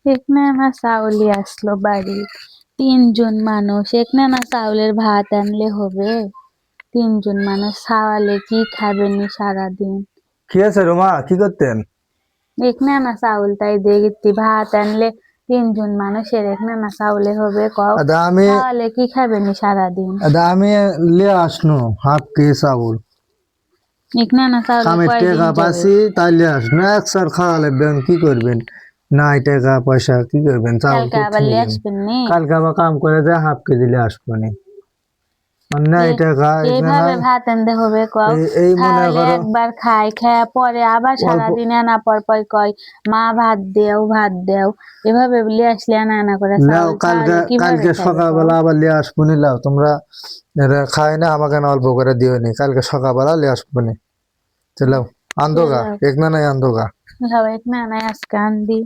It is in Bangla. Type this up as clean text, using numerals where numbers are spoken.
এখানে না চাউলই আসলো বাড়ি, 3 জন মানুষ, এখানে না চাউলের ভাত আনলে হবে? 3 জন মানুষ খাওয়ালে কি খাবেনি সারাদিন? কি আছে রোমা, কি করতেন? এখানে না চাউল তাই দেখি ভাত আনলে 3 জন মানুষের এখানে না চাউলে হবে কও? আদা আমি খাওয়ালে কি খাবেনি সারাদিন? আমি লিয়ে আসনো হাফ কে চাউল। এখানে না চাউলে আমি কয়দিন টাকা যাবে? পাচ্ছি তাই লিয়ে আসনো, একসার খাওয়া লাগবেন, কি করবেন? নাই টাকা পয়সা, কি করবেন? চাউল কালকে আবার কোথায় লিয়ে নিবেন? আসবেন নি? কালকে আবার কাম করে যায় হাফ কেজি লিয়ে আসবো নি। নাই টাকা এখানে এইভাবে নাই। ভাত আনতে হবে কও? এই মনে খাওয়ালে করো একবার খাই, খাওয়া পরে আবার অল্প সারাদিন আনা পর কয় মা ভাত দেও ভাত দেও। এভাবে লিয়ে আসলে আনা আনা করে লাও, চাউল কালকে খাওয়ালে কিভাবে কালকে খাবে কও? সকালবেলা আবার লিয়ে আসবো নি। লাও তোমরা এরা খায় না, আমাকে না অল্প করে দিও নি, কালকে সকালবেলা লিয়ে আসবো নি। চলো আন্দোগা, লাও এক না নাই আন্দোগা। লাও এখানে আনাই আজকে আনবি।